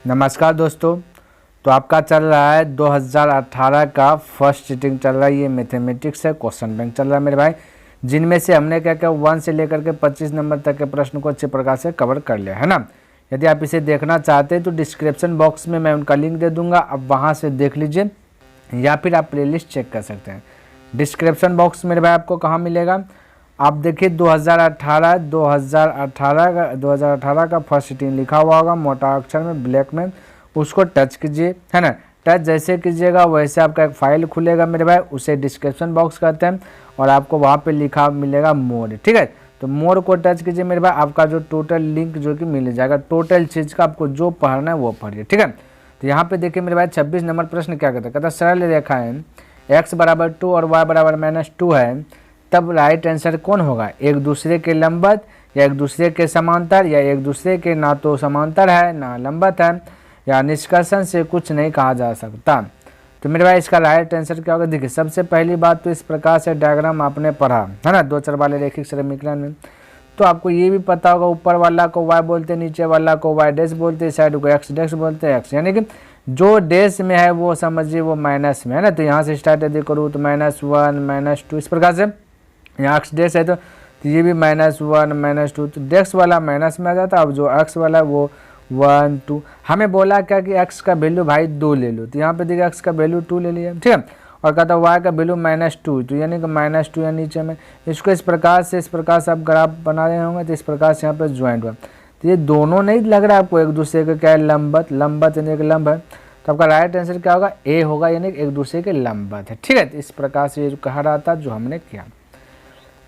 नमस्कार दोस्तों। तो आपका चल रहा है 2018 का फर्स्ट सीटिंग चल रहा है। ये मैथमेटिक्स है, क्वेश्चन बैंक चल रहा है मेरे भाई, जिनमें से हमने क्या क्या 1 से लेकर के 25 नंबर तक के प्रश्न को अच्छे प्रकार से कवर कर लिया है ना। यदि आप इसे देखना चाहते हैं तो डिस्क्रिप्शन बॉक्स में मैं उनका लिंक दे दूंगा, अब वहाँ से देख लीजिए या फिर आप प्लेलिस्ट चेक कर सकते हैं। डिस्क्रिप्शन बॉक्स मेरे भाई आपको कहाँ मिलेगा, आप देखिए 2018 का फर्स्ट सीटिंग लिखा हुआ होगा मोटा अक्षर में ब्लैक में, उसको टच कीजिए है ना। टच जैसे कीजिएगा वैसे आपका एक फाइल खुलेगा मेरे भाई, उसे डिस्क्रिप्शन बॉक्स कहते हैं और आपको वहाँ पे लिखा मिलेगा मोर, ठीक है। तो मोर को टच कीजिए मेरे भाई, आपका जो टोटल लिंक जो कि मिल जाएगा, टोटल चीज़ का आपको जो पढ़ना है वो पढ़िए, ठीक है। तो यहाँ पे देखिए मेरे भाई 26 नंबर प्रश्न क्या कहता है, कहता सरल रेखा है x बराबर 2 और y बराबर -2 है, तब राइट आंसर कौन होगा, एक दूसरे के लंबवत या एक दूसरे के समांतर या एक दूसरे के ना तो समांतर है ना लंबवत है या निष्कर्षण से कुछ नहीं कहा जा सकता। तो मेरे भाई इसका राइट आंसर क्या होगा, देखिए सबसे पहली बात तो इस प्रकार से डायग्राम आपने पढ़ा है ना, 2 चर वाले रैखिक समीकरण में, तो आपको ये भी पता होगा ऊपर वाला को y बोलते, नीचे वाला को y डैश बोलते, साइड को x डैश बोलते, x यानी कि जो डैश में है वो समझिए वो माइनस में है ना। तो यहाँ से स्टार्ट यदि करूँ तो -1 -2 इस प्रकार से, यहाँ x डैश है तो ये भी -1 -2, तो डैश वाला माइनस में आ जाता है। अब जो x वाला है वो 1 2, हमें बोला क्या कि x का वैल्यू भाई 2 ले लो, तो यहाँ पे देखिए x का वैल्यू 2 ले लिया, ठीक है। और कहता है y का वैल्यू -2, तो यानी कि -2 या नीचे में, इसको इस प्रकार से आप ग्राफ बना रहे होंगे तो इस प्रकार से यहाँ पे ज्वाइंट हुआ, तो ये दोनों नहीं लग रहा है आपको एक दूसरे के क्या है, लंबवत यानी कि लंब है। तो आपका राइट आंसर क्या होगा, ए होगा, यानी एक दूसरे के लंबवत है, ठीक है। तो इस प्रकार से ये जो कहा रहा था जो हमने किया।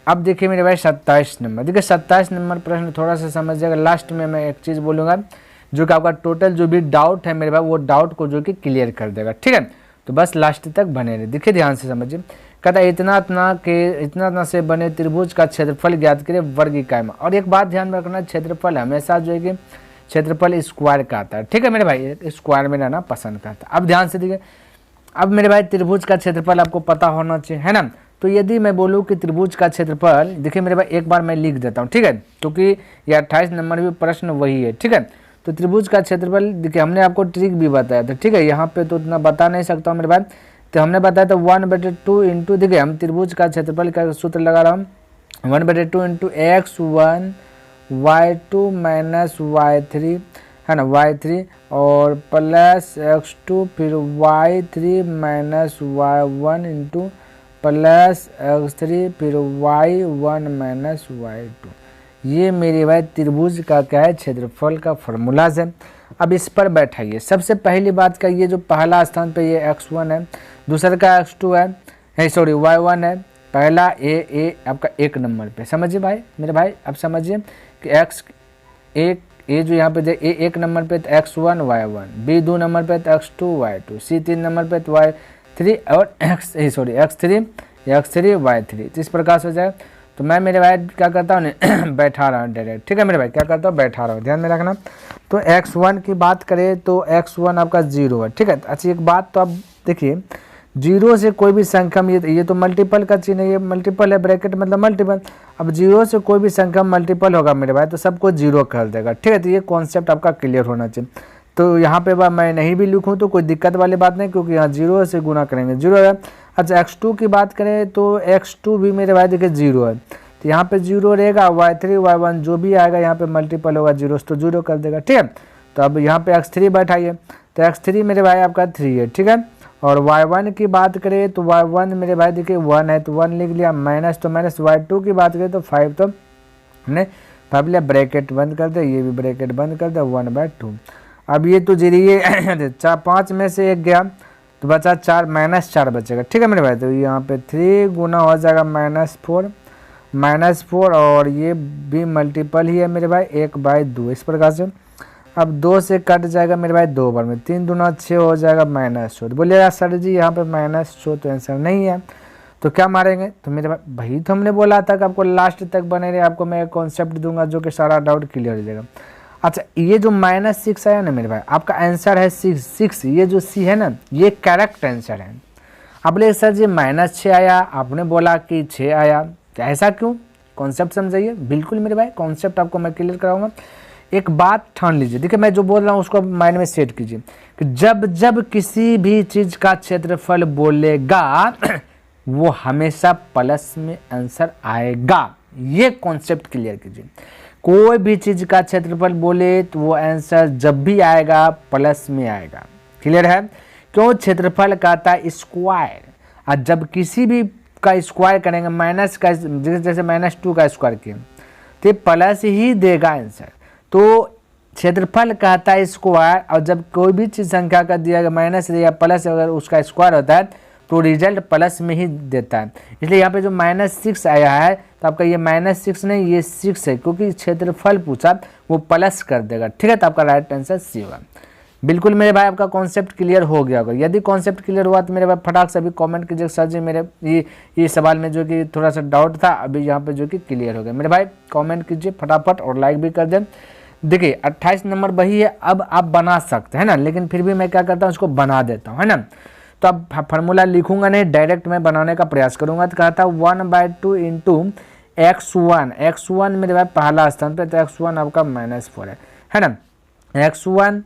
अब देखिए मेरे भाई 27 नंबर, देखिए 27 नंबर प्रश्न थोड़ा सा समझिएगा, लास्ट में मैं एक चीज़ बोलूँगा जो कि आपका टोटल जो भी डाउट है मेरे भाई वो डाउट को जो कि क्लियर कर देगा, ठीक है। तो बस लास्ट तक बने रहे, देखिए ध्यान से समझिए। कहता है इतना से बने त्रिभुज का क्षेत्रफल ज्ञात करें वर्ग इकाई में। और एक बात ध्यान में रखना, क्षेत्रफल हमेशा जो है कि क्षेत्रफल स्क्वायर का आता है, ठीक है मेरे भाई, स्क्वायर में रहना पसंद करता है। अब ध्यान से देखिए, अब मेरे भाई त्रिभुज का क्षेत्रफल आपको पता होना चाहिए है ना। तो यदि मैं बोलूँ कि त्रिभुज का क्षेत्रफल, देखिए मेरे भाई एक बार मैं लिख देता हूँ, ठीक है, क्योंकि ये 28 नंबर भी प्रश्न वही है, ठीक है। तो त्रिभुज का क्षेत्रफल देखिए हमने आपको ट्रिक भी बताया था, ठीक है, यहाँ पे तो उतना बता नहीं सकता हूँ मेरे भाई। तो हमने बताया था 1/2 इंटू, देखिए हम त्रिभुज का क्षेत्रफल का सूत्र लगा रहा हूँ 1/2 into x1 y2 minus y3 है ना, y3 और प्लस x2 फिर y3 minus y1 into plus x3 फिर y1 माइनस y2। ये मेरे भाई त्रिभुज का क्या है, क्षेत्रफल का फॉर्मूलाज है। अब इस पर बैठाइए, सबसे पहली बात का ये जो पहला स्थान पे ये x1 है, दूसरा का x2 है, सॉरी y1 है, पहला ए आपका 1 नंबर पे, समझिए भाई मेरे भाई। अब समझिए कि x एक ए जो यहाँ पे दे ए 1 नंबर पे तो x1 y1, b 2 नंबर पे तो x2 y2, c 3 नंबर पे तो y3 और x3 y3, तो इस प्रकार से हो जाए। तो मैं मेरे भाई क्या करता हूँ बैठा रहा हूँ डायरेक्ट, ठीक है मेरे भाई, क्या करता हूँ बैठा रहा हूँ, ध्यान में रखना। तो x1 की बात करें तो x1 आपका 0 है, ठीक है। अच्छा एक बात तो आप देखिए, 0 से कोई भी संख्या में, ये तो मल्टीपल का चिन्ह है, ये मल्टीपल है, ब्रैकेट मतलब मल्टीपल। अब 0 से कोई भी संख्या मल्टीपल होगा मेरे भाई तो सबको 0 कर देगा, ठीक है। तो ये कॉन्सेप्ट आपका क्लियर होना चाहिए। तो यहाँ पे मैं नहीं भी लिखूँ तो कोई दिक्कत वाली बात नहीं, क्योंकि यहाँ 0 से गुना करेंगे 0 है। अच्छा x2 की बात करें तो x2 भी मेरे भाई देखिए 0 है, तो यहाँ पे 0 रहेगा, y3 y1 जो भी आएगा यहाँ पे मल्टीपल होगा 0 तो 0 कर देगा, ठीक है। तो अब यहाँ पे x3 बैठाइए, तो x3 मेरे भाई आपका 3 है, ठीक है। और y1 की बात करें तो y1 मेरे भाई देखिए 1 है तो 1 लिख लिया, माइनस तो माइनस, y2 की बात करें तो 5, तो हमने 5 लिया, ब्रैकेट बंद कर दे, ये भी ब्रैकेट बंद कर दे, 1/2। अब ये तो जरिए 5 में से 1 गया तो बचा 4, -4 बचेगा, ठीक है मेरे भाई। तो यहाँ पे 3 गुना हो जाएगा -4 और ये भी मल्टीपल ही है मेरे भाई 1/2, इस प्रकार से। अब 2 से कट जाएगा मेरे भाई 2 बार में, 3 दूना 6 हो जाएगा -4। बोलिएगा सर जी यहाँ पे -4 तो आंसर नहीं है, तो क्या मारेंगे। तो मेरे भाई तो हमने बोला था कि आपको लास्ट तक बने रहे, आपको मैं एक कॉन्सेप्ट दूंगा जो कि सारा डाउट क्लियर हो जाएगा। अच्छा ये जो -6 आया ना मेरे भाई, आपका आंसर है 6, ये जो सी है ना ये करेक्ट आंसर है। अब बोले सर जी -6 आया, आपने बोला कि 6 आया, तो ऐसा क्यों, कॉन्सेप्ट समझाइए। बिल्कुल मेरे भाई कॉन्सेप्ट आपको मैं क्लियर कराऊंगा। एक बात ठान लीजिए, देखिए मैं जो बोल रहा हूँ उसको माइंड में सेट कीजिए कि जब जब किसी भी चीज का क्षेत्रफल बोलेगा वो हमेशा प्लस में आंसर आएगा। ये कॉन्सेप्ट क्लियर कीजिए, कोई भी चीज का क्षेत्रफल बोले तो वो आंसर जब भी आएगा प्लस में आएगा। क्लियर है? क्यों? क्षेत्रफल कहता है स्क्वायर, और जब किसी भी का स्क्वायर करेंगे माइनस का, जैसे -2 का स्क्वायर किया तो प्लस ही देगा आंसर। तो क्षेत्रफल कहता है स्क्वायर, और जब कोई भी चीज संख्या का दिया गया माइनस या प्लस अगर उसका स्क्वायर होता है तो रिजल्ट प्लस में ही देता है। इसलिए यहाँ पे जो -6 आया है तो आपका ये -6 नहीं, ये 6 है, क्योंकि क्षेत्रफल पूछा वो प्लस कर देगा। ठीक है, तो आपका राइट आंसर सी होगा। बिल्कुल मेरे भाई आपका कॉन्सेप्ट क्लियर हो गया होगा। यदि कॉन्सेप्ट क्लियर हुआ तो मेरे भाई फटाक से अभी कमेंट कीजिए सर जी मेरे ये सवाल में जो कि थोड़ा सा डाउट था, अभी यहाँ पे जो कि क्लियर हो गया। मेरे भाई कमेंट कीजिए फटाफट और लाइक भी कर दें। देखिए 28 नंबर वही है, अब आप बना सकते हैं ना, लेकिन फिर भी मैं क्या करता हूँ उसको बना देता हूँ, है ना। तो अब फार्मूला लिखूंगा नहीं, डायरेक्ट मैं बनाने का प्रयास करूंगा। तो कहा था 1/2 इंटू x1 मेरे भाई पहला स्थान पे, तो x1 आपका -4 है ना। x1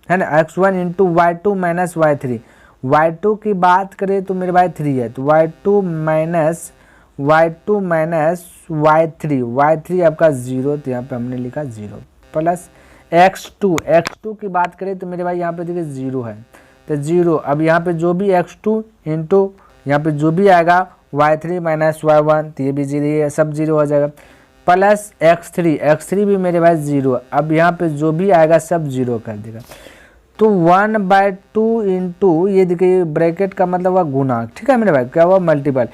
है ना, x1 into y2 minus y3, y2 की बात करें तो मेरे भाई 3 है, तो y2 माइनस y3 आपका 0, तो यहाँ पे हमने लिखा 0 प्लस x2 की बात करें तो मेरे भाई यहाँ पे देखिए 0 है, तो 0। अब यहाँ पे जो भी x2 इंटू यहाँ पे जो भी आएगा y3 माइनस y1, तो ये भी 0 है, सब 0 हो जाएगा, प्लस x3 भी मेरे भाई 0। अब यहाँ पे जो भी आएगा सब 0 कर देगा। तो 1/2 इंटू ये देखिए ब्रैकेट का मतलब हुआ गुना, ठीक है मेरे भाई, क्या हुआ मल्टीपल।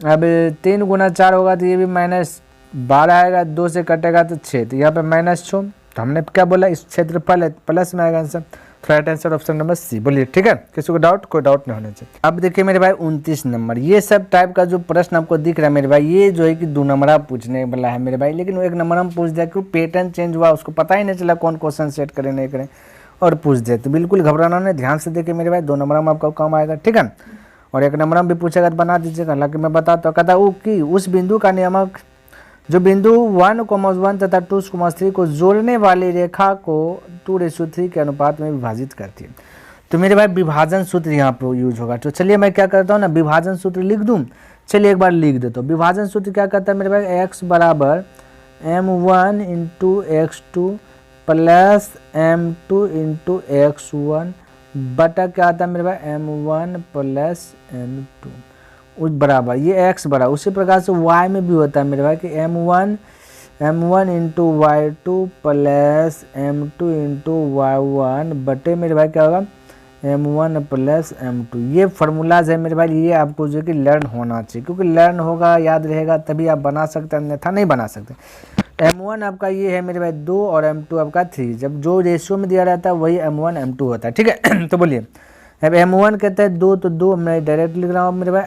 अब 3 गुना 4 होगा तो ये भी -12 आएगा, 2 से कटेगा तो 6, तो यहाँ पे -6, तो हमने क्या बोला इस क्षेत्रफल है प्लस में आएगा answer. Right answer option number C, बोलिए ठीक है, किसी को डाउट? कोई डाउट नहीं होना चाहिए। अब देखिए मेरे भाई 29 नंबर, ये सब टाइप का जो प्रश्न आपको दिख रहा है मेरे भाई, ये जो है कि 2 नंबर आप पूछने वाला है मेरे भाई, लेकिन वो 1 नंबर हम पूछ दिया क्यों, पैटर्न चेंज हुआ, उसको पता ही नहीं चला कौन क्वेश्चन सेट करें नहीं करें और पूछ दे। तो बिल्कुल घबराना नहीं, ध्यान से देखिए मेरे भाई, 2 नंबर में आपका काम आएगा, ठीक है। और 1 नंबर में भी पूछेगा तो बना दीजिएगा। हालांकि मैं बताता हूँ, कहता हूँ कि उस बिंदु का नियमक जो बिंदु 1,1 तथा 2,3 को जोड़ने वाली रेखा को 2:3 के अनुपात में विभाजित करती है। तो मेरे भाई विभाजन सूत्र यहाँ पर यूज होगा। तो चलिए मैं क्या करता हूँ ना, विभाजन सूत्र लिख दूँ। चलिए एक बार लिख देता हूँ। विभाजन सूत्र क्या कहता है मेरे भाई, x बराबर m1 into x2 plus m2 into x1 बटा क्या आता है मेरे भाई m1 प्लस m2 उस बराबर ये x बराबर। उसी प्रकार से y में भी होता है मेरे भाई कि m1 into y2 plus m2 into y1 बटे मेरे भाई क्या होगा m1 प्लस m2। ये फार्मूलाज है मेरे भाई, ये आपको जो कि लर्न होना चाहिए, क्योंकि लर्न होगा याद रहेगा तभी आप बना सकते हैं, अन्यथा नहीं बना सकते। m1 आपका ये है मेरे भाई 2 और m2 आपका 3, जब जो रेशियो में दिया रहता है वही m1 m2 होता है, ठीक है। तो बोलिए अब m1 कहते हैं 2, तो 2 मैं डायरेक्ट लिख रहा हूँ मेरे भाई।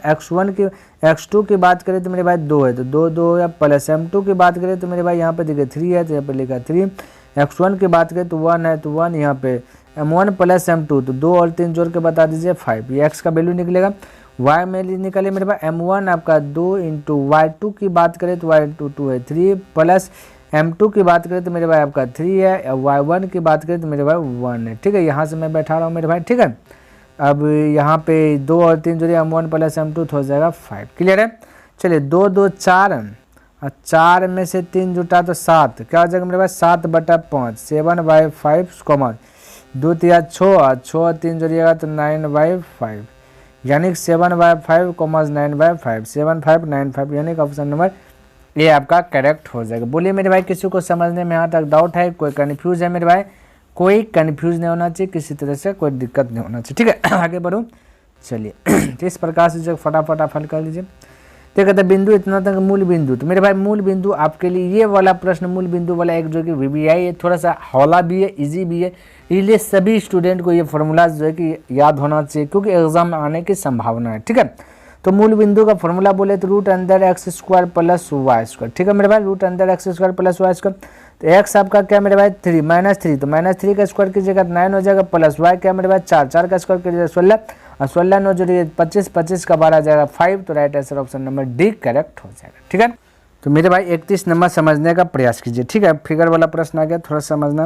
x2 की बात करें तो मेरे भाई 2 है, तो 2 या प्लस m2 की बात करें तो मेरे भाई यहाँ पे देखिए 3 है, तो यहाँ पे लिखा 3। x1 की बात करें तो 1 है, तो 1 यहाँ पे m1 प्लस m2, तो 2 और 3 जोड़ के बता दीजिए 5, ये x का वैल्यू निकलेगा। y में निकले मेरे पास m1 आपका 2 इंटू y2 की बात करें तो y2 2 है 3 प्लस m2 की बात करें तो मेरे भाई आपका 3 है, y1 की बात करें तो मेरे भाई 1 है, ठीक है। यहाँ से मैं बैठा रहा हूँ मेरे भाई, ठीक है। अब यहाँ पे 2 और 3 जोड़िए m1 प्लस m2 तो हो जाएगा 5, क्लियर है। चलिए 2 2 4 और 4 में से 3 जुटा तो 7, क्या हो जाएगा मेरे भाई 7/5 7/5 कॉमन 2 3 6 और 6 और 3 जोड़िएगा तो 9/5 यानी 7/5 कॉमर्स 9/5 7595 यानी कि ऑप्शन नंबर ए आपका करेक्ट हो जाएगा। बोलिए मेरे भाई किसी को समझने में यहाँ तक डाउट है, कोई कन्फ्यूज है मेरे भाई? कोई कन्फ्यूज नहीं होना चाहिए, किसी तरह से कोई दिक्कत नहीं होना चाहिए, ठीक है। आगे बढ़ो चलिए। तो इस प्रकार से जो फटाफट आप हल कर लीजिए। तो कहते हैं बिंदु इतना तक मूल बिंदु, तो मेरे भाई मूल बिंदु आपके लिए ये वाला प्रश्न मूल बिंदु वाला एक जो कि VBI है, थोड़ा सा हौला भी है, इजी भी है, इसलिए सभी स्टूडेंट को ये फॉर्मूला जो है कि याद होना चाहिए, क्योंकि एग्जाम में आने की संभावना है, ठीक है। तो मूल बिंदु का फॉर्मूला बोले तो √x² प्लस y², ठीक है मेरे भाई, √x² प्लस y²। तो x आपका क्या मेरे भाई 3 -3, तो -3 का स्क्वायर कीजिएगा 9 हो जाएगा, प्लस y क्या मेरे भाई 4 का स्क्वायर कीजिएगा 16 और 16 9 जोड़िए 25 25 का 12 आ जाएगा 5, तो right answer option number D correct हो जाएगा, ठीक है। तो मेरे भाई 31 नंबर समझने का प्रयास कीजिए। ठीक है, फिगर वाला प्रश्न आ गया, थोड़ा समझना।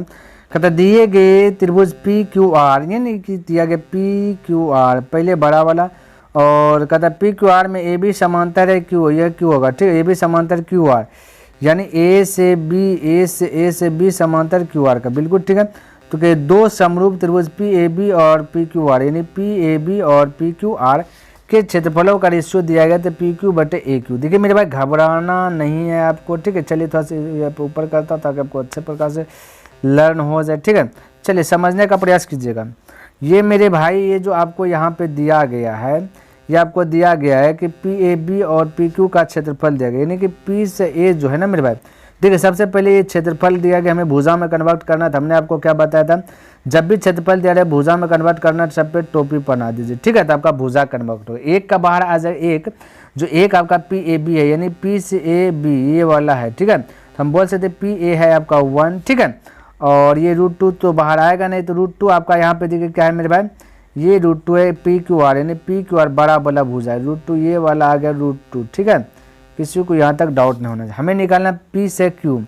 कहता दिए गए त्रिभुज पी क्यू आर, यानी कि दिया गया पी क्यू आर पहले बड़ा वाला, और कहता पी क्यू आर में ए बी समांतर है क्यू, यह क्यू होगा। ठीक है, ए बी समांतर क्यू आर, यानी ए से बी समांतर क्यू आर का, बिल्कुल ठीक है। तो क्या दो समरूप त्रिभुज पी ए बी और पी क्यू आर, यानी पी ए बी और पी क्यू आर के क्षेत्रफलों का रेशियो दिया गया तो पी क्यू बटे ए क्यू। देखिए मेरे भाई घबराना नहीं है आपको, ठीक है। चलिए थोड़ा सा ऊपर करता हूं ताकि आपको अच्छे प्रकार से लर्न हो जाए, ठीक है। चलिए समझने का प्रयास कीजिएगा। ये मेरे भाई ये जो आपको यहाँ पे दिया गया है, ये आपको दिया गया है कि पी ए बी और पी क्यू का क्षेत्रफल दिया गया, यानी कि पी से ए जो है ना मेरे भाई, देखिए सबसे पहले ये क्षेत्रफल दिया गया, हमें भुजा में कन्वर्ट करना था। हमने आपको क्या बताया था, जब भी क्षेत्रफल दिया रहे भुजा में कन्वर्ट करना, सब पे टोपी बना दीजिए, ठीक है। तो आपका भुजा कन्वर्ट होगा, एक का बाहर आ जाए एक, जो एक आपका पी ए बी है, यानी पी से ए बी ये वाला है, ठीक है। तो हम बोल सकते पी ए है आपका 1, ठीक है। और ये √2 तो बाहर आएगा नहीं, तो √2 आपका यहाँ पे देखिए क्या है मेरे भाई, ये √2 है पी क्यू आर, यानी पी क्यू आर बड़ा वाला भुजा है, √2 ये वाला आ गया √2, ठीक है। किसी को यहाँ तक डाउट नहीं होना चाहिए। हमें निकालना पी से क्यू,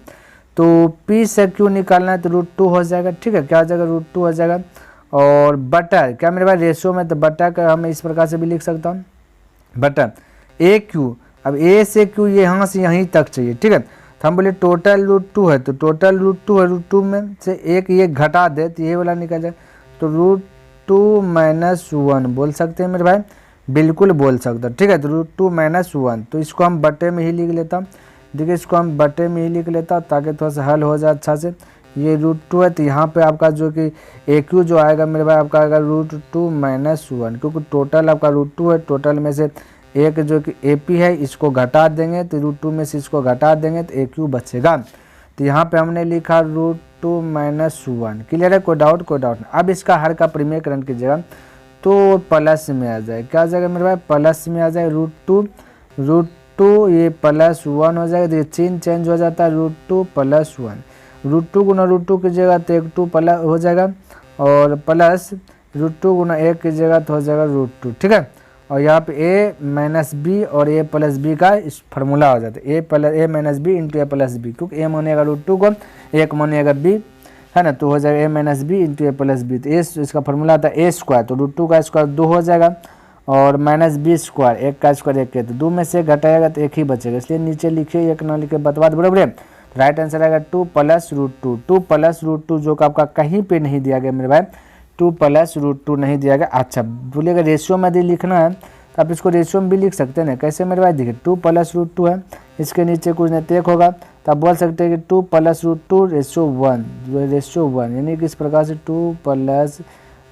तो पी से क्यू निकालना है तो √2 हो जाएगा, ठीक है। क्या हो जाएगा, √2 हो जाएगा। और बटा क्या मेरे भाई रेशियो में, तो बटा का हम इस प्रकार से भी लिख सकता हूँ, बटा ए क्यू। अब ए से क्यू ये यहाँ से यहीं तक चाहिए, ठीक है। तो हम बोले टोटल √2 है, तो टोटल √2 है, √2 में से एक ये घटा दे तो ये वाला निकल जाए, तो √2 - 1 बोल सकते हैं मेरे भाई, बिल्कुल बोल सकते हैं, ठीक है। तो √2 - 1, तो इसको हम बटे में ही लिख लेता हूँ। देखिए इसको हम बटे में ही लिख लेता हूँ ताकि थोड़ा सा हल हो जाए अच्छा से। ये √2 है, तो यहाँ पे आपका जो कि ए क्यू जो आएगा मेरे भाई आपका आएगा √2 - 1, क्योंकि टोटल आपका √2 है, टोटल में से एक जो कि ए पी है इसको घटा देंगे, तो √2 में से इसको घटा देंगे तो ए क्यू बचेगा। तो यहाँ पे हमने लिखा √2 - 1, क्लियर है, कोई डाउट नहीं। अब इसका हर का परिमेयकरण कीजिएगा तो प्लस में आ जाए, क्या आ जाएगा मेरे भाई, प्लस में आ जाए √2 ये +1 हो जाएगा, तो ये चिन्ह चेंज हो जाता है, √2 + 1, √2 गुना √2 कीजिएगा तो 1 2 प्लस हो जाएगा, और प्लस √2 गुना 1 कीजिएगा तो हो जाएगा √2, ठीक है। और यहाँ पे a - b और a + b का इस फार्मूला हो जाता है, a - b into a + b, क्योंकि a मानेगा √2 को, 1 मानेगा b है ना, तो हो जाएगा a - b into a + b। तो इसका फार्मूला आता है a², तो √2 का स्क्वायर 2 हो जाएगा, और -b², 1 का स्क्वायर 1 है, तो 2 में से घटाएगा तो 1 ही बचेगा, इसलिए नीचे लिखिए, 1 ना लिखे बतवा बराबर है। राइट आंसर आएगा 2 + √2, 2 + √2 जो कि आपका कहीं पे नहीं दिया गया मेरे भाई, 2 + √2 नहीं दिया गया। अच्छा बोलिएगा रेशियो में यदि लिखना है तो आप इसको रेशियो में भी लिख सकते हैं ना, कैसे मेरे भाई, देखिए 2 + √2 है, इसके नीचे कुछ नहीं तो 1 होगा, तो आप बोल सकते हैं कि 2 + √2 रेशियो 1, यानी कि इस प्रकार से 2 +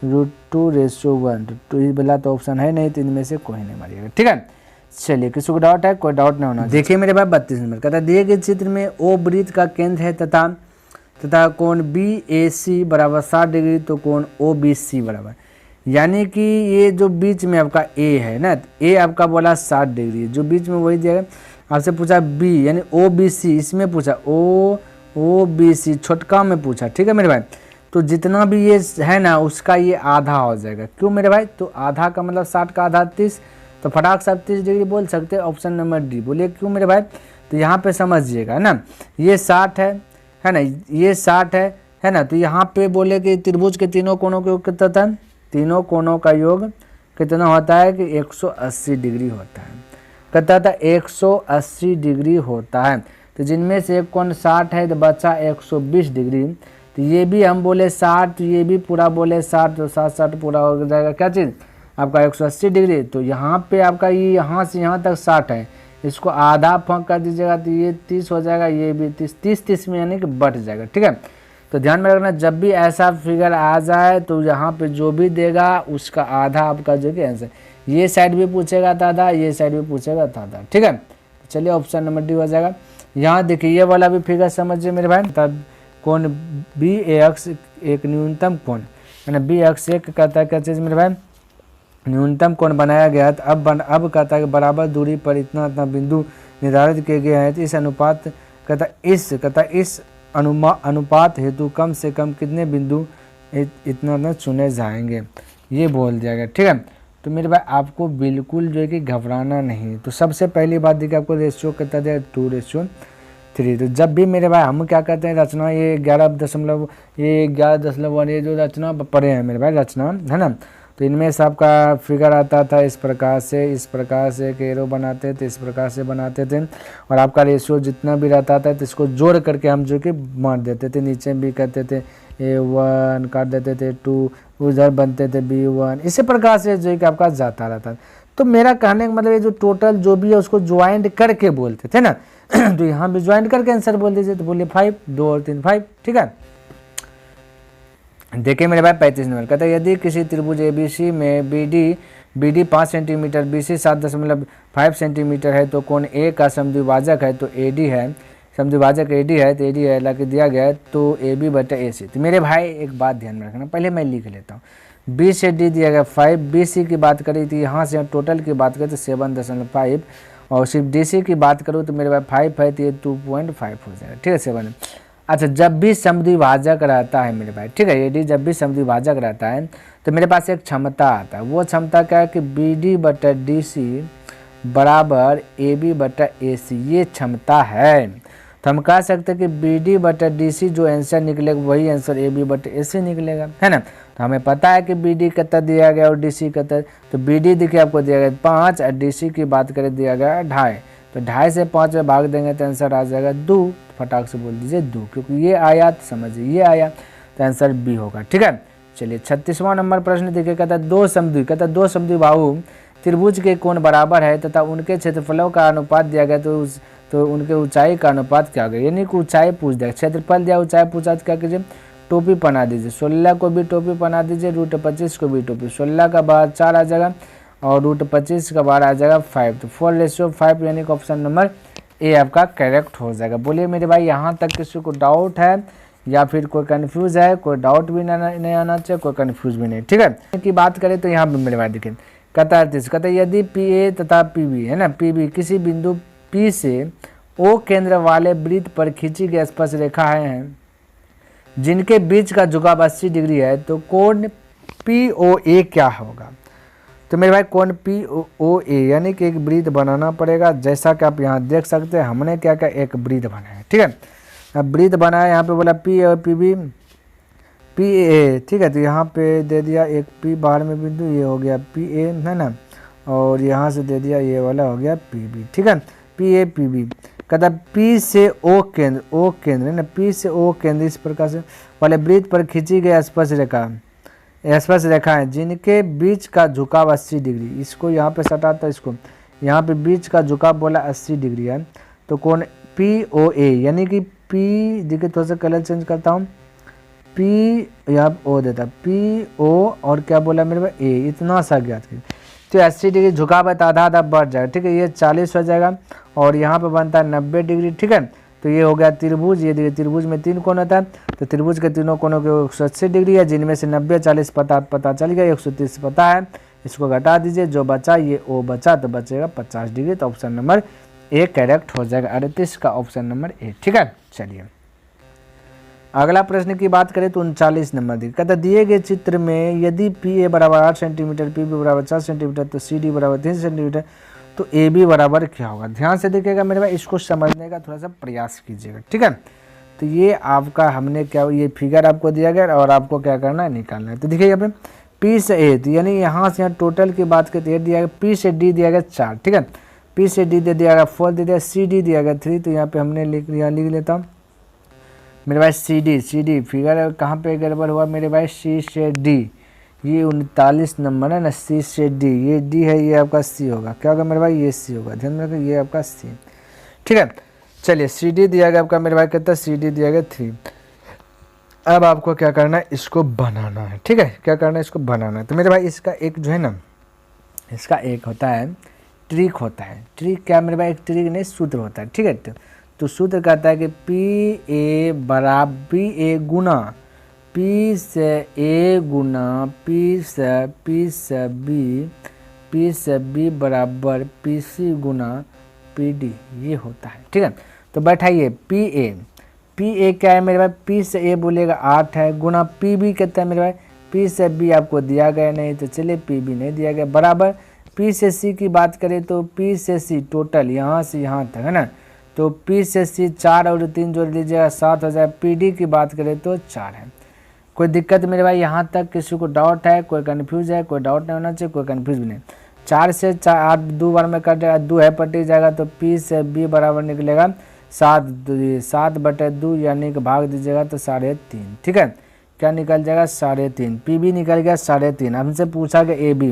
√2 रेशियो 1, तो ये वाला तो ऑप्शन है नहीं, तो इनमें से कोई नहीं मारिएगा, ठीक है। चलिए किसी को डाउट है, कोई डाउट नहीं होना। देखिए मेरे भाई 32 नंबर कहता है दिए गए चित्र में ओ वृत्त का केंद्र है तथा कोण BAC बराबर 60 डिग्री, तो कोण OBC बराबर, यानी कि ये जो बीच में आपका A है ना, A आपका बोला 60 डिग्री, जो बीच में वही दिया है। आपसे पूछा B यानी OBC, इसमें पूछा OBC छोटका में पूछा, ठीक है मेरे भाई। तो जितना भी ये है ना उसका ये आधा हो जाएगा, क्यों मेरे भाई, तो आधा का मतलब 60 का आधा 30, तो फटाक से 30 डिग्री बोल सकते हैं, ऑप्शन नंबर डी। बोलिए क्यों मेरे भाई, तो यहाँ पे समझिएगा ना, ये 60 है ना, ये 60 है ना, तो यहाँ पे बोले कि त्रिभुज के तीनों कोणों का योग कितना था, तीनों कोणों का योग कितना होता है कि 180 डिग्री होता है, कहता था 180 डिग्री होता है। तो जिनमें से एक कोण 60 है तो बचा 120 डिग्री, तो ये भी हम बोले 60, तो ये भी पूरा बोले 60, तो 60 पूरा हो जाएगा क्या चीज़ आपका 180 डिग्री। तो यहाँ पे आपका ये यहाँ से यहाँ तक 60 है, इसको आधा फाँक कर दीजिएगा तो ये 30 हो जाएगा, ये भी 30 में यानी कि बढ़ जाएगा, ठीक है। तो ध्यान में रखना जब भी ऐसा फिगर आ जाए तो यहाँ पे जो भी देगा उसका आधा आपका जो कि आंसर, ये साइड भी पूछेगा था आधा, ये साइड भी पूछेगा था आधा, ठीक है। चलिए ऑप्शन नंबर डी हो जाएगा। यहाँ देखिए ये वाला भी फिगर समझिए मेरे भाई, तब कोण BAX एक न्यूनतम कोण, यानी BX एक कहता है क्या चीज़ मेरे भाई, न्यूनतम कोण बनाया गया। तो अब कहता है कि बराबर दूरी पर इतना बिंदु निर्धारित किए गए हैं, तो इस अनुपात कहता इस अनुपात हेतु कम से कम कितने बिंदु इतना चुने जाएंगे, ये बोल दिया गया, ठीक है। तो मेरे भाई आपको बिल्कुल जो है कि घबराना नहीं। तो सबसे पहली बात देखिए आपको रेशियो कितना दिया 2:3। तो जब भी मेरे भाई हम क्या कहते हैं रचना ये 11.1 ये जो रचना पढ़े हैं मेरे भाई रचना है ना, तो इनमें से आपका फिगर आता था इस प्रकार से एक एरो बनाते थे, इस प्रकार से बनाते थे, और आपका रेशियो जितना भी रहता था तो इसको जोड़ करके हम जो कि बांट देते थे। नीचे भी कहते थे A1 काट देते थे 2, उधर बनते थे B1, इसी प्रकार से जो कि आपका जाता रहता। तो मेरा कहने का मतलब ये जो टोटल जो भी है उसको ज्वाइंट करके बोलते थे ना तो यहाँ भी ज्वाइंट करके आंसर बोल दीजिए। तो बोलिए 5, 2 और 3 5, ठीक है। देखिए मेरे भाई 35 नंबर कहता है यदि किसी त्रिभुज ABC में BD 5 सेंटीमीटर, BC 7.5 सेंटीमीटर है तो कोण A का समद्विभाजक है तो AD है, समद्विभाजक AD है तो AD है लाके दिया गया है तो AB बटा AC। तो मेरे भाई एक बात ध्यान में रखना, पहले मैं लिख लेता हूँ। B से D दिया गया 5, BC की बात करी थी, यहाँ से टोटल की बात करें तो 7.5, और सिर्फ DC की बात करूँ तो मेरे भाई 5 है तो ये 2.5 हो जाएगा, ठीक है 7। अच्छा, जब भी समद्विभाजक रहता है मेरे भाई, ठीक है, यदि जब भी समद्विभाजक रहता है तो मेरे पास एक क्षमता आता है। वो क्षमता क्या है कि BD बटा DC बराबर AB बटा AC, ये क्षमता है। तो हम कह सकते हैं कि BD बटा DC जो आंसर निकलेगा वही आंसर AB बटा AC निकलेगा, है ना। तो हमें पता है कि BD कितना दिया गया और DC कितना, तो BD देखिए आपको दिया गया 5 और DC की बात करें दिया गया 2.5, तो 2.5 से 5 में भाग देंगे तो आंसर आ जाएगा 2। फटाक से बोल दीजिए 2, क्योंकि ये आया तो समझिए ये आया तो आंसर B होगा, ठीक है। चलिए 36वां नंबर प्रश्न देखिए, कहता है दो समद्विबाहु त्रिभुज के कोण बराबर है तथा उनके क्षेत्रफलों का अनुपात दिया गया तो उनके ऊंचाई का अनुपात क्या होगा। यानी कि ऊंचाई पूछ दिया, क्षेत्रफल दिया, ऊंचाई पूछा तो क्या कीजिए टोपी बना दीजिए। 16 को भी टोपी बना दीजिए, √25 को भी टोपी। 16 का बार 4 आ जाएगा और √25 का बार आ जाएगा 5, तो 4:5, यानी कि ऑप्शन नंबर ए आपका करेक्ट हो जाएगा। बोलिए मेरे भाई यहाँ तक किसी को डाउट है या फिर कोई कंफ्यूज है? कोई डाउट भी नहीं आना चाहिए, कोई कंफ्यूज भी नहीं, ठीक है। की बात करें तो यहाँ पे मेरे भाई देखिए कहता है यदि PA तथा PB है ना, PB किसी बिंदु P से O केंद्र वाले वृत्त पर खींची गई स्पर्श रेखा है जिनके बीच का झुकाव 80 डिग्री है तो कोण POA क्या होगा। तो मेरे भाई कोण POA यानी कि एक वृत्त बनाना पड़ेगा, जैसा कि आप यहाँ देख सकते हैं हमने क्या क्या एक वृत्त बनाया है, ठीक है। अब वृत्त बनाया, यहाँ पे बोला P और PB PA, ठीक है। तो यहाँ पे दे दिया एक P बाहर में बिंदु, ये हो गया PA है ना, और यहाँ से दे दिया ये वाला हो गया PB, ठीक है। PA PB कहता P से O केंद्र है ना, P से O केंद्र इस प्रकार से वाले वृत्त पर खींची गई स्पर्श रेखा है जिनके बीच का झुकाव 80 डिग्री। इसको यहाँ पे सटाता, इसको यहाँ पे बीच का झुकाव बोला 80 डिग्री है तो कोण POA यानी कि P देखिए थोड़ा सा कलर चेंज करता हूँ, P यहाँ O देता PO और क्या बोला मेरे पास A, इतना सा ज्ञात कीजिए। तो 80 डिग्री झुकाव है तो आधा बढ़ जाएगा, ठीक है, ये 40 हो जाएगा और यहाँ पे बनता है 90 डिग्री, ठीक है। तो ये हो गया त्रिभुज, ये देखिए त्रिभुज में 3 कोण होता है तो त्रिभुज के तीनों कोणों के 180 डिग्री है, जिनमें से 90 40 पता चल गया, 130 पता है, इसको घटा दीजिए, जो बचा ये O बचा तो बचेगा 50 डिग्री। तो ऑप्शन नंबर ए करेक्ट हो जाएगा, 38 का ऑप्शन नंबर ए, ठीक है। चलिए अगला प्रश्न की बात करें तो 39 नंबर देखिए, कहता दिए गए चित्र में यदि PA बराबर 8 सेंटीमीटर, PB बराबर 4 सेंटीमीटर तो CD बराबर 3 सेंटीमीटर तो AB बराबर क्या होगा। ध्यान से देखिएगा मेरे भाई, इसको समझने का थोड़ा सा प्रयास कीजिएगा, ठीक है। तो ये आपका हमने क्या ये फिगर आपको दिया गया और आपको क्या करना है निकालना है। तो देखिए यहाँ पे P से A, तो यानी यहाँ से यहाँ टोटल की बात करते हैं दिया गया, P से D दिया गया 4, ठीक है, P से D दे दिया गया 4 दे दिया, CD दिया गया 3, तो यहाँ पे हमने लिख लेता हूँ मेरे भाई CD फिगर कहाँ पे गड़बड़ हुआ मेरे भाई, C से D, ये 39 नंबर है ना, C से D, ये D है, ये आपका C होगा, क्या होगा मेरे भाई ये C होगा, ध्यान में रखिए ये आपका C, ठीक है। चलिए CD दिया गया आपका मेरे भाई कितना, CD दिया गया 3। अब आपको क्या करना है, इसको बनाना है, ठीक है, क्या करना है इसको बनाना है। तो मेरे भाई इसका एक जो है ना, इसका एक होता है ट्रिक होता है, ट्रिक क्या मेरे भाई, एक ट्रिक नहीं सूत्र होता है, ठीक है। तो सूत्र कहता है कि PA बराबर PA गुना P से A गुना P से B बराबर PC गुना PD, ये होता है, ठीक है। तो बैठाइए PA क्या है मेरे भाई, P से A बोलेगा 8 है, गुना PB कितना है मेरे भाई, पी से बी आपको दिया गया नहीं, तो चलिए पी भी नहीं दिया गया, बराबर पी से सी की बात करें तो पी से सी टोटल यहाँ से यहाँ तक है ना, तो पी से सी 4 और 3 जोड़ लीजिएगा 7 हो जाए। पी डी की बात करें तो 4 है। कोई दिक्कत मेरे भाई यहाँ तक किसी को डाउट है, कोई कन्फ्यूज है? कोई डाउट नहीं होना चाहिए, कोई कन्फ्यूज भी नहीं। 4 से 8 2 बार में कट जाएगा, 2 है पटी जाएगा, तो पी से बी बराबर निकलेगा 7/2 यानी कि भाग दीजिएगा तो 3.5। ठीक है, क्या निकल जाएगा 3.5। पी बी निकल गया 3.5। हमसे पूछा गया ए बी,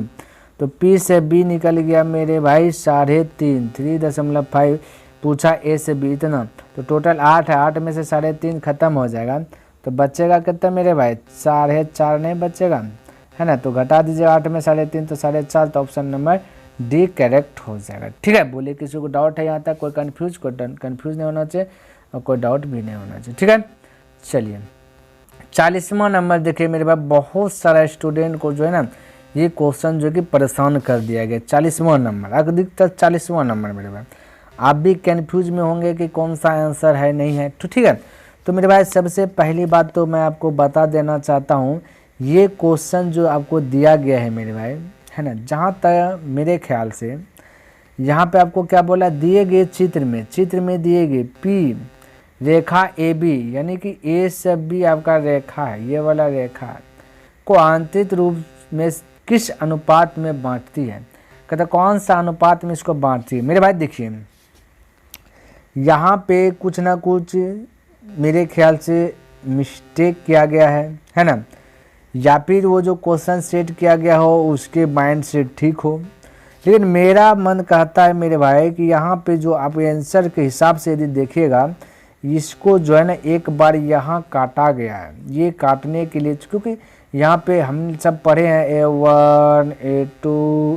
तो पी से बी निकल गया मेरे भाई 3.5, 3.5 पूछा ए से बी इतना, तो टोटल 8 है, 8 में से 3.5 खत्म हो जाएगा, तो बचेगा कितना मेरे भाई 4 नहीं बचेगा है ना, तो घटा दीजिएगा 8 में 3.5 तो 4.5, तो ऑप्शन नंबर डी करेक्ट हो जाएगा। ठीक है, बोलिए किसी को डाउट है यहाँ तक? कोई कंफ्यूज नहीं होना चाहिए और कोई डाउट भी नहीं होना चाहिए। ठीक है, चलिए 40वां नंबर देखिए मेरे भाई, बहुत सारा स्टूडेंट को जो है ना ये क्वेश्चन जो कि परेशान कर दिया गया। 40वां नंबर, अधिकतर 40वां नंबर मेरे भाई, आप भी कंफ्यूज में होंगे कि कौन सा आंसर है नहीं है। तो ठीक है, तो मेरे भाई सबसे पहली बात तो मैं आपको बता देना चाहता हूँ, ये क्वेश्चन जो आपको दिया गया है मेरे भाई है ना, जहाँ तक मेरे ख्याल से यहाँ पे आपको क्या बोला, दिए गए चित्र में दिए गए पी रेखा ए बी यानी कि ए से बी आपका रेखा है, ये वाला रेखा को आंतरिक रूप में किस अनुपात में बांटती है? कहता कौन सा अनुपात में इसको बांटती है? मेरे भाई देखिए यहाँ पे कुछ ना कुछ मेरे ख्याल से मिस्टेक किया गया है ना, या फिर वो जो क्वेश्चन सेट किया गया हो उसके माइंड से ठीक हो, लेकिन मेरा मन कहता है मेरे भाई कि यहाँ पे जो आप आंसर के हिसाब से यदि देखिएगा, इसको जो है ना एक बार यहाँ काटा गया है, ये काटने के लिए, क्योंकि यहाँ पे हम सब पढ़े हैं A1 A2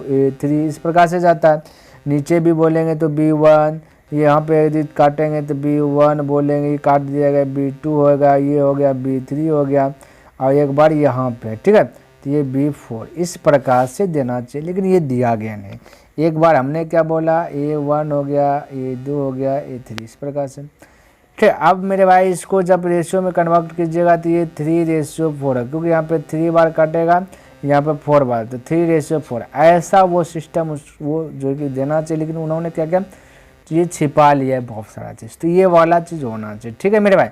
A3 इस प्रकार से जाता है, नीचे भी बोलेंगे तो B1, यहाँ पे यदि काटेंगे तो B1 बोलेंगे, काट दिया गया B2 होगा, ये हो गया B3 हो गया, और एक बार यहाँ पे। ठीक है, तो ये B4 इस प्रकार से देना चाहिए, लेकिन ये दिया गया नहीं। एक बार हमने क्या बोला, A1 हो गया, A2 हो गया, A3 इस प्रकार से। ठीक, अब मेरे भाई इसको जब रेशियो में कन्वर्ट कीजिएगा तो ये 3:4 है, क्योंकि यहाँ पे 3 बार काटेगा, यहाँ पे 4 बार, तो 3:4 ऐसा वो सिस्टम वो जो कि देना चाहिए, लेकिन उन्होंने क्या किया, ये छिपा लिया है बहुत सारा चीज़, तो ये वाला चीज़ होना चाहिए। ठीक है मेरे भाई,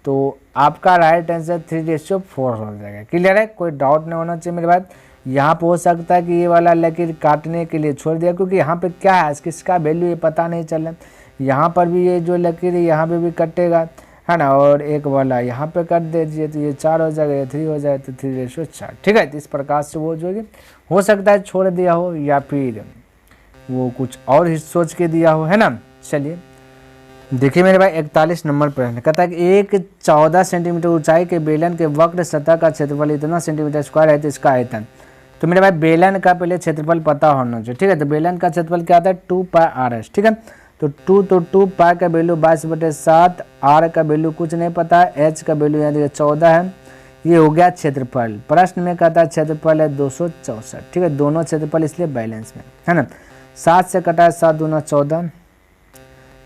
तो आपका राइट आंसर 3:4 हो जाएगा। क्लियर है, कोई डाउट नहीं होना चाहिए मेरे भाई। यहाँ पे हो सकता है कि ये वाला लकीर काटने के लिए छोड़ दिया, क्योंकि यहाँ पे क्या है किसका वैल्यू ये पता नहीं चल रहा, यहाँ पर भी ये जो लकीर है यहाँ पे भी कटेगा है ना, और एक वाला यहाँ पे कट दीजिए तो ये 4 हो जाएगा, ये 3 हो जाए तो 3:4। ठीक है, तो इस प्रकार से वो जो हो सकता है छोड़ दिया हो, या फिर वो कुछ और ही सोच के दिया हो, है ना। चलिए देखिए मेरे भाई 41 नंबर प्रश्न कहता है कि एक 14 सेंटीमीटर ऊंचाई के बेलन के वक्र सतह का क्षेत्रफल इतना सेंटीमीटर स्क्वायर है, तो इसका आयतन। तो मेरे भाई बेलन का पहले क्षेत्रफल पता होना चाहिए। ठीक है, तो बेलन का क्षेत्रफल क्या आता है 2πr। ठीक है, तो 2 पाई का वैल्यू 22/7, आर का वैल्यू कुछ नहीं पता है, एच का वैल्यू यहाँ देखिए 14 है, ये हो गया क्षेत्रफल। प्रश्न में कहता है क्षेत्रफल है 264। ठीक है, दोनों क्षेत्रफल इसलिए बैलेंस में है ना। 7 से कटा है 7 दूना 14,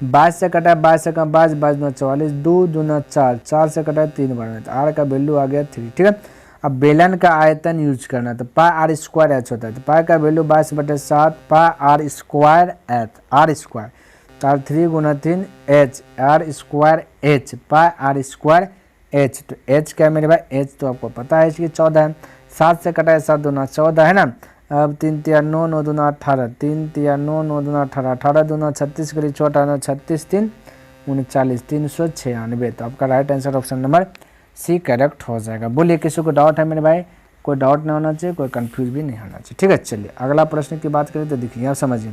22 से कटा है 22 से कम 22, 22 दूना 44, 2 दूना 4, 4 से कटा है 3 बार में, तो आर का वैल्यू आ गया 3। ठीक है, अब बेलन का आयतन यूज करना, तो पाई आर स्क्वायर एच होता है, तो पाई का value 22/7 pi R square H, R square, तो 3 गुना 3 H, R square H, pi R square H, तो एच क्या मेरे भाई, एच तो आपको पता है इसकी 14 है। 7 से कटा है 7 दूना 14 है ना। अब 3 तिया 9, 9 दूना 18, 3 तिया 9, 9 दूना 18, 18 दूना 36 करीब 14, 36 3 39, 396। तो आपका right answer option number C correct हो जाएगा। बोलिए किसी को डाउट है मेरे भाई? कोई डाउट नहीं होना चाहिए, कोई कंफ्यूज भी नहीं होना चाहिए। ठीक है, चलिए अगला प्रश्न की बात करें तो देखिए आप समझिए,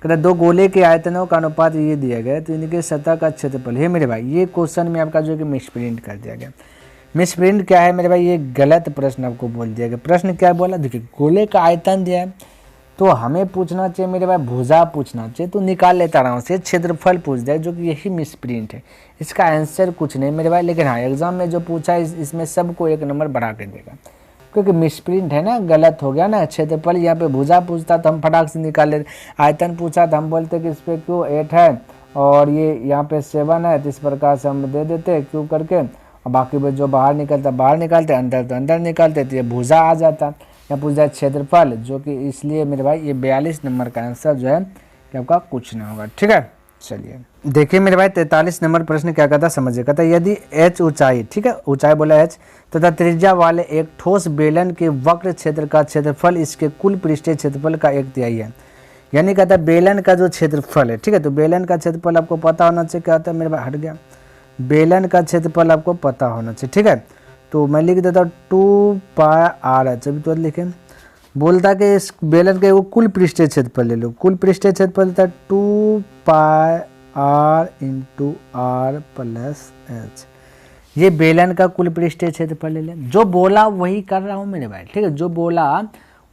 कहते हैं 2 गोले के आयतनों का अनुपात ये दिया गया, तो इनके सतह का क्षेत्रफल है मेरे भाई। ये क्वेश्चन में आपका जो है कि मिसप्रिंट कर दिया गया। मिसप्रिंट क्या है मेरे भाई, ये गलत प्रश्न आपको बोल दिया गया। प्रश्न क्या बोला, देखिए गोले का आयतन दिया है, तो हमें पूछना चाहिए मेरे भाई भुजा पूछना चाहिए, तो निकाल लेता आराम से, क्षेत्रफल पूछ दिया, जो कि यही मिसप्रिंट है। इसका आंसर कुछ नहीं मेरे भाई, लेकिन हाँ एग्जाम में जो पूछा है इसमें सबको 1 नंबर बढ़ा के देगा, क्योंकि मिसप्रिंट है ना, गलत हो गया ना। क्षेत्रफल यहाँ पे भुजा पूछता तो हम फटाक से निकाल लेते, आयतन पूछा तो हम बोलते कि इस पर क्यों 8 है और ये यहाँ पे 7 है, तो इस प्रकार से हम दे देते क्यों करके, और बाकी बच जो बाहर निकलता बाहर निकालते, अंदर तो अंदर निकालते, तो ये भुजा आ जाता। या पूछ जाए क्षेत्रफल, जो कि इसलिए मेरे भाई ये 42 नंबर का आंसर जो है कि आपका कुछ नहीं होगा। ठीक है, चलिए देखिए मेरे भाई 43 नंबर प्रश्न क्या कहता है समझिए। कहता है यदि h ऊंचाई, ठीक है ऊंचाई बोला h, तथा त्रिज्या वाले एक ठोस बेलन के वक्र क्षेत्र का क्षेत्रफल इसके कुल पृष्ठीय क्षेत्रफल का 1/3 है। यानी कहता है बेलन का जो क्षेत्रफल है, ठीक है, तो बेलन का क्षेत्रफल आपको पता होना चाहिए। क्या होता है मेरे भाई, हट गया, बेलन का क्षेत्रफल आपको पता होना चाहिए। ठीक है, तो मैं लिख देता हूँ 2πr, अभी तो लिखें, बोलता कि इस बेलन के वो कुल पृष्ठीय क्षेत्रफल ले लो। कुल पृष्ठीय क्षेत्रफल था 2πr × r + h। ये बेलन का कुल पृष्ठीय क्षेत्रफल ले लें। जो बोला वही कर रहा हूँ मेरे भाई, ठीक है, जो बोला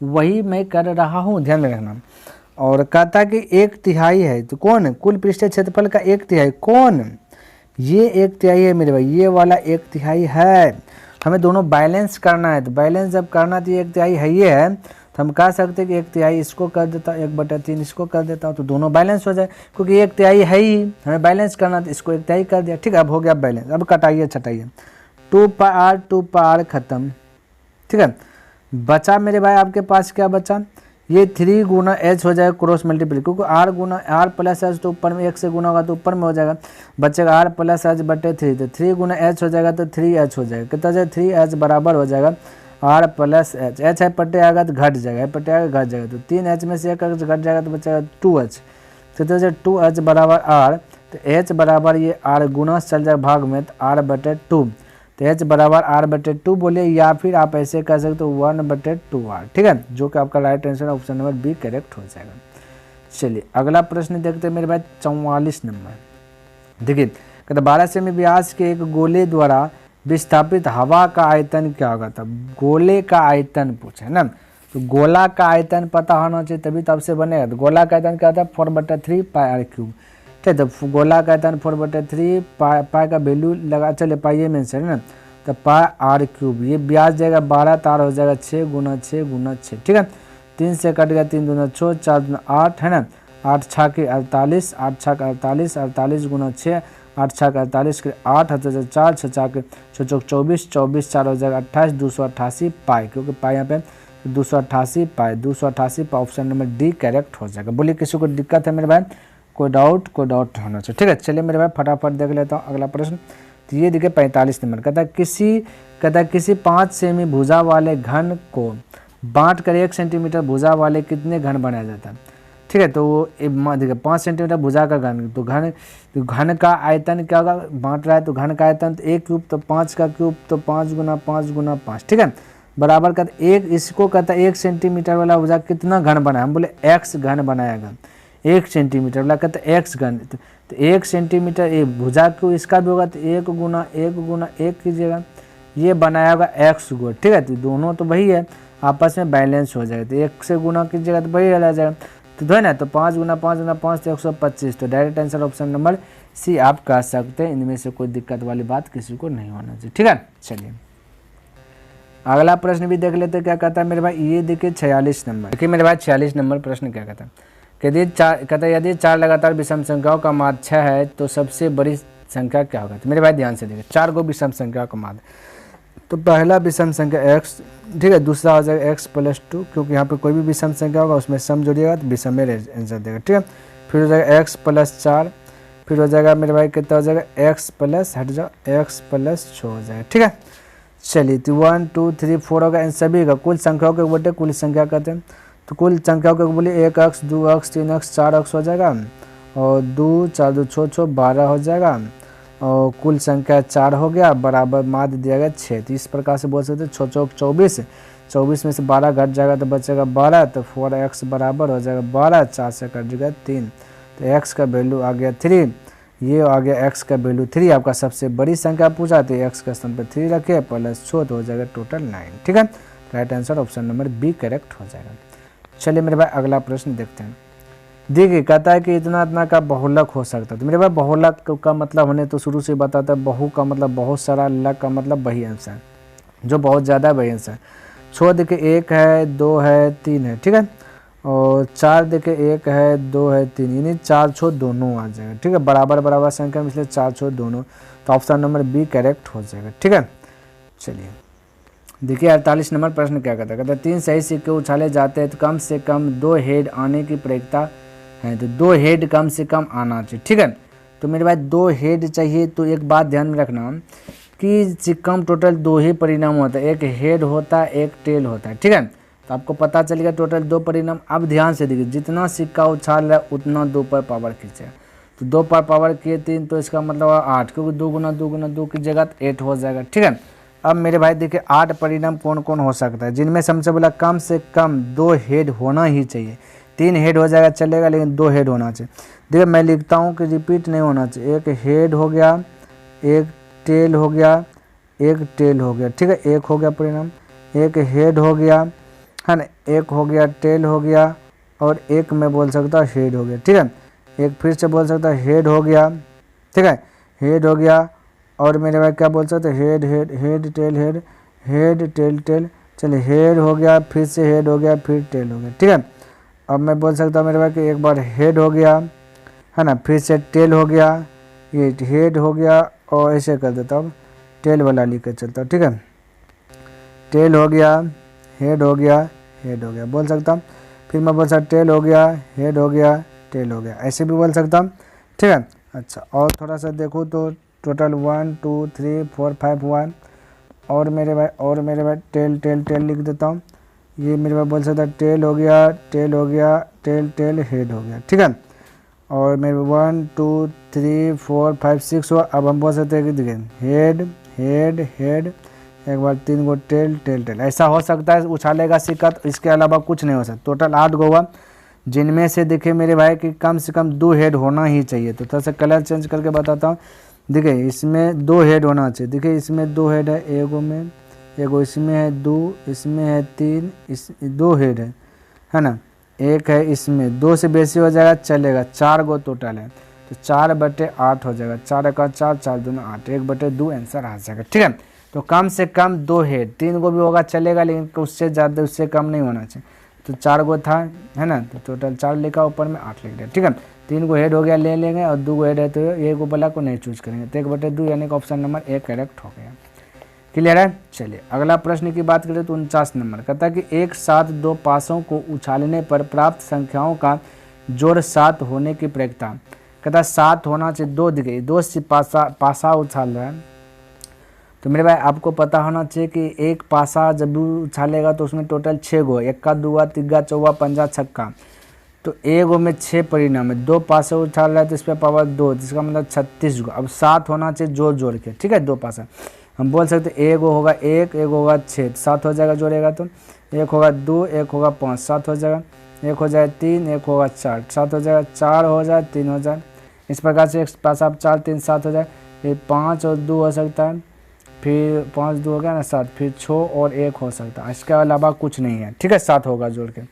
वही मैं कर रहा हूँ, ध्यान में रखना। और कहता कि 1/3 है, तो कौन, कुल पृष्ठीय क्षेत्रफल का 1/3 कौन, ये 1/3 है मेरे भाई, ये वाला 1/3 है। हमें दोनों बैलेंस करना है, तो बैलेंस जब करना तो 1/3 है ये है, तो हम कह सकते हैं कि 1/3 इसको कर देता हूँ, 1/3 इसको कर देता हूँ, तो दोनों बैलेंस हो जाए, क्योंकि 1/3 है ही, हमें बैलेंस करना तो इसको 1/3 कर दिया। ठीक है, अब हो गया बैलेंस। अब कटाइए छटाइए, 2πr खत्म। ठीक है, बचा मेरे भाई आपके पास क्या बचा, ये 3 × h हो जाएगा क्रॉस मल्टीप्लाई, क्योंकि r + h तो ऊपर में 1 से गुना होगा तो ऊपर में हो जाएगा, बचेगा r + h/3, तो 3 × h हो जाएगा तो 3h हो जाएगा। कितना जाए 3h बराबर हो जाएगा r + h, h है पट्टे आएगा तो घट जाएगा, पट्टे आएगा घट जाएगा, तो 3h में से 1 घट जाएगा तो बचेगा 2h, तो 2h बराबर r, तो h बराबर ये r गुना चल जाएगा भाग में, तो r/2, तो h बराबर r/2 बोले, या फिर आप ऐसे कह सकते हो 1/2r। ठीक है, जो कि आपका right answer option number B correct हो जाएगा। चलिए अगला प्रश्न देखते हैं मेरे भाई 44 नंबर। देखिए कहते 12 सेमी व्यास के एक गोले द्वारा विस्थापित हवा का आयतन क्या होगा, था गोले का आयतन पूछा है ना, तो गोला का आयतन पता होना चाहिए तभी तो आपसे बनेगा। तो गोला का आयतन क्या था 4/3 πr3। ठीक है, तो गोला का आयतन 4/3 पाई का वैल्यू लगा, चले पाई में से ना, तो πr3, ये ब्याज जाएगा 12, तार हो जाएगा 6 × 6 × 6। ठीक है, 3 से कट गया, 3 दूना 6, 4 दूना 8 है ना, 8 6 के 48, 8 6 के 48, 48 × 6, 8 6 के 48 के 8 हाथ 4, 6 4 के 6 चौक 24, 24 4 हो जाएगा 28, 288 पाई, क्योंकि पाई यहाँ पे 288 पाई, 288 पाई, ऑप्शन नंबर डी करेक्ट हो जाएगा। बोलिए किसी को दिक्कत है मेरे भाई, कोई डाउट होना चाहिए। ठीक है, चलिए मेरे भाई फटाफट देख लेता हूँ अगला प्रश्न। तो ये देखिए 45 नंबर, कहता है किसी 5 सेमी भुजा वाले घन को बांट कर 1 सेंटीमीटर भुजा वाले कितने घन बनाया जाता है। ठीक है, तो देखिए 5 सेंटीमीटर भुजा का घन, तो घन का आयतन क्या होगा, बांट रहा है तो घन का आयतन तो 1 क्यूब, तो 5 का क्यूब तो 5 × 5 × 5। ठीक है, बराबर का एक, इसको कहता है 1 सेंटीमीटर वाला भुजा कितना घन बनाया, हम बोले x घन बनाएगा, 1 सेंटीमीटर वाला कहता है x घन, तो 1 सेंटीमीटर ये भुजा को इसका भी होगा तो 1 × 1 कीजिएगा, ये बनाएगा x गो। ठीक है, तो दोनों तो वही है, आपस में बैलेंस हो जाएगा, तो 1 से गुना कीजिएगा तो वही रह जाएगा, तो ना, तो 5 × 5 × 5 तो 125, तो direct answer option number C आप कह सकते हैं। इनमें से कोई दिक्कत वाली बात किसी को नहीं होना चाहिए। ठीक है, चलिए अगला प्रश्न भी देख लेते क्या कहता है मेरे भाई, ये देखिए 46 नंबर। देखिए मेरे भाई 46 नंबर प्रश्न क्या कहता है, कहता है यदि 4 लगातार विषम संख्याओं का माध्य 6 है तो सबसे बड़ी संख्या क्या होगा। तो मेरे भाई ध्यान से देखिए, 4 विषम संख्या का माध्य, तो पहला विषम संख्या x, ठीक है, दूसरा हो जाएगा x + 2, क्योंकि यहाँ पे कोई भी विषम संख्या होगा उसमें सम जोड़िएगा तो विषम में आंसर देगा। ठीक है, फिर हो जाएगा x + 4, फिर हो जाएगा मेरे भाई कितना हो जाएगा x + हट जाओ x + 6 हो जाएगा। ठीक है, चलिए तो 1 2 3 4 होगा, इन सभी का कुल संख्याओं के बोलते कुल संख्या कहते हैं, तो कुल संख्याओं के बोलिए 1x 2x 3x 4x हो जाएगा, और 2 4 2 6 6 12 हो जाएगा, और कुल संख्या 4 हो गया, बराबर माध्य दिया गया 6। तो इस प्रकार से बोल सकते हैं 6 चौक 24, 24 में से 12 घट जाएगा तो बचेगा 12, तो 4x बराबर हो जाएगा 12, 4 से कट जाएगा 3, तो x का वैल्यू आ गया 3, ये आ गया x का वैल्यू 3। आपका सबसे बड़ी संख्या पूछा तो x का स्थान पर 3 रखे +6, तो हो जाएगा टोटल 9। ठीक है, right answer option number B correct हो जाएगा। चलिए मेरे भाई अगला प्रश्न देखते हैं। देखिए कहता है कि इतना का बहुलक हो सकता है, तो मेरे भाई बहुलक का मतलब हमने तो शुरू से बताता है, बहु का मतलब बहुत सारा, लक का मतलब वही अंश है जो बहुत ज़्यादा वही अंश है। 6 देखिए 1 है 2 है 3 है, ठीक है, और 4 देखिए 1 है 2 है 3, यानी 4 6 दोनों आ जाएगा। ठीक है, बराबर संख्या में इसलिए 4 6 दोनों, तो ऑप्शन नंबर बी करेक्ट हो जाएगा। ठीक है, चलिए देखिए 48 नंबर प्रश्न क्या कहता है, कहता है 3 सही सिक्के उछाले जाते हैं तो कम से कम 2 हेड आने की प्रयोजकता है, तो 2 हेड कम से कम आना चाहिए। ठीक है, तो मेरे भाई 2 हेड चाहिए, तो एक बात ध्यान में रखना कि सिक्का में टोटल 2 ही परिणाम होता है, एक हेड होता है एक टेल होता है। ठीक है, तो आपको पता चलेगा टोटल 2 परिणाम। अब ध्यान से देखिए, जितना सिक्का उछाल रहा है उतना 2 पर पावर खींचे, तो 2 पर पावर किए 3, तो इसका मतलब 8, क्योंकि 2 गुना 2 गुना 2 की जगह 8 हो जाएगा। ठीक है, अब मेरे भाई देखिए 8 परिणाम कौन कौन हो सकता है, जिनमें सबसे बोला कम से कम 2 हेड होना ही चाहिए। 3 हेड हो जाएगा चलेगा, लेकिन 2 हेड होना चाहिए। देखिए मैं लिखता हूँ कि रिपीट नहीं होना चाहिए। एक हेड हो गया, एक टेल हो गया, एक टेल हो गया। ठीक है, एक हो गया परिणाम, एक हेड हो गया है ना, एक हो गया टेल हो गया, और एक मैं बोल सकता हूँ हेड हो गया। ठीक है, एक फिर से बोल सकता है हेड हो गया। ठीक है, हेड हो गया, और मेरे भाई क्या बोल सकते हैं, head head head tail head, head tail tail. चलिए हेड हो गया, फिर से हेड हो गया, फिर टेल हो गया। ठीक है, अब मैं बोल सकता हूँ मेरे भाई कि एक बार हेड हो गया है ना, फिर से टेल हो गया, ये हेड हो गया, और ऐसे कर देता हूँ, टेल वाला लिख कर चलता हूँ। ठीक है, टेल हो गया, हेड हो गया, हेड हो गया बोल सकता हूँ। फिर मैं बोल सकता टेल हो गया, हेड हो गया, टेल हो गया, ऐसे भी बोल सकता हूँ। ठीक है, अच्छा और थोड़ा सा देखूँ तो टोटल 1 2 3 4 5 1, और मेरे भाई टेल टेल टेल लिख देता हूँ। ये मेरे भाई बोल सकता है टेल हो गया, टेल हो गया, टेल टेल हेड हो गया। ठीक है, और मेरे 1 2 3 4 5 6 हुआ। अब हम बोल सकते हैं कि देखिए हेड हेड हेड, एक बार 3 गो टेल टेल टेल, ऐसा हो सकता है उछालेगा सिक्का, तो इसके अलावा कुछ नहीं हो सकता। टोटल 8 गो हुआ, जिनमें से देखिए मेरे भाई कि कम से कम 2 हेड होना ही चाहिए। तो थोड़ा सा कलर चेंज करके बताता हूँ। देखिए इसमें 2 हेड होना चाहिए। देखिए इसमें 2 हेड है, एगो में, एगो इसमें है 2, इसमें है 3, इस 2 हेड है ना, एक है इसमें, 2 से बेसी हो जाएगा चलेगा, 4 गो टोटल है, तो 4/8 हो जाएगा, 4 का 4 4 दूना 8, 1/2 आंसर आ जाएगा। ठीक है, तो कम से कम 2 हेड, 3 गो भी होगा चलेगा, लेकिन उससे ज़्यादा उससे कम नहीं होना चाहिए। तो 4 गो था है ना, तो टोटल 4 लिखा, ऊपर में 8 लिख दिया। ठीक है, 3 गो हेड हो गया ले लेंगे, और 2 गो हेड है तो ये गो वाला को नहीं चूज करेंगे, तो 1/2 यानी कि ऑप्शन नंबर ए करेक्ट हो गया। क्लियर है। चलिए अगला प्रश्न की बात करें तो 49 नंबर कहता है कि एक साथ 2 पासों को उछालने पर प्राप्त संख्याओं का जोड़ 7 होने की प्रयोजकता। कहता है 7 होना चाहिए। 2 दिखे, 2 से पासा उछाल रहा है, तो मेरे भाई आपको पता होना चाहिए कि एक पासा जब भी उछालेगा तो उसमें टोटल 6 गो, 1 2 3 4 5 6, तो एगो में 6 परिणाम है। 2 पासा उछाल रहा है तो इस पर पावर 2, जिसका मतलब 36 गो। अब 7 होना चाहिए जोड़ जोड़ के। ठीक है, 2 पासा हम बोल सकते हैं, एगो होगा 1, एगो होगा 6, 7 हो जाएगा जोड़ेगा तो, 1 होगा 2, 1 होगा 5, 7 हो जाएगा, 1 हो जाएगा 3, 1 होगा 4, 7 हो जाएगा, 4 हो जाए 3 हो जाए, इस प्रकार से एक पास आप 4 3 7 हो जाए, फिर 5 और 2 हो सकता है, फिर 5 2 हो गया ना 7, फिर 6 और 1 हो सकता है, इसके अलावा कुछ नहीं है। ठीक है, 7 होगा जोड़ के,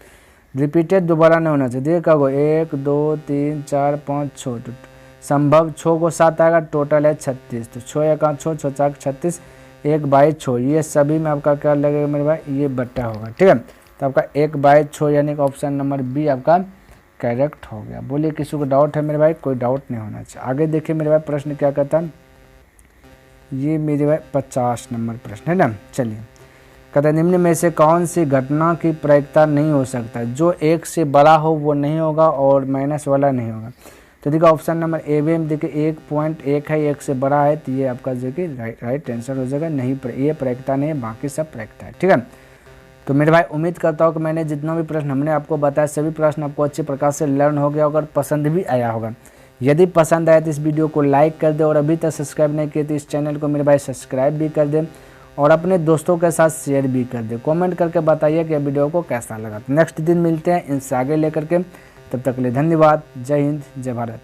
रिपीटेड दोबारा नहीं होना चाहिए। देखा गो 1 2 3 4 5 6, संभव 6 को 7 आएगा, टोटल है 36, तो 6 1 6 6 4 36, 1/6, ये सभी में आपका क्या लगेगा मेरे भाई, ये बट्टा होगा। ठीक है, तो आपका 1/6 यानी कि ऑप्शन नंबर बी आपका करेक्ट हो गया। बोलिए किसी को डाउट है मेरे भाई? कोई डाउट नहीं होना चाहिए। आगे देखिए मेरे भाई प्रश्न क्या कहता है, ये मेरे भाई 50 नंबर प्रश्न है ना। चलिए कहता है निम्न में से कौन सी घटना की प्रायिकता नहीं हो सकता, जो 1 से बड़ा हो वो नहीं होगा और माइनस वाला नहीं होगा। तो देखिए ऑप्शन नंबर ए में देखिए 1.1 है, 1 से बड़ा है, तो ये आपका जो कि राइट आंसर हो जाएगा। नहीं, ये प्रायिकता नहीं है, बाकी सब प्रायिकता है। ठीक है, तो मेरे भाई उम्मीद करता हूँ कि मैंने जितना भी प्रश्न हमने आपको बताया सभी प्रश्न आपको अच्छे प्रकार से लर्न हो गया होगा और पसंद भी आया होगा। यदि पसंद आया तो इस वीडियो को लाइक कर दे, और अभी तक सब्सक्राइब नहीं किए तो इस चैनल को मेरे भाई सब्सक्राइब भी कर दें, और अपने दोस्तों के साथ शेयर भी कर दे। कमेंट करके बताइए कि वीडियो को कैसा लगा। नेक्स्ट दिन मिलते हैं इनसे आगे लेकर के, तब तक के लिए धन्यवाद। जय हिंद, जय भारत।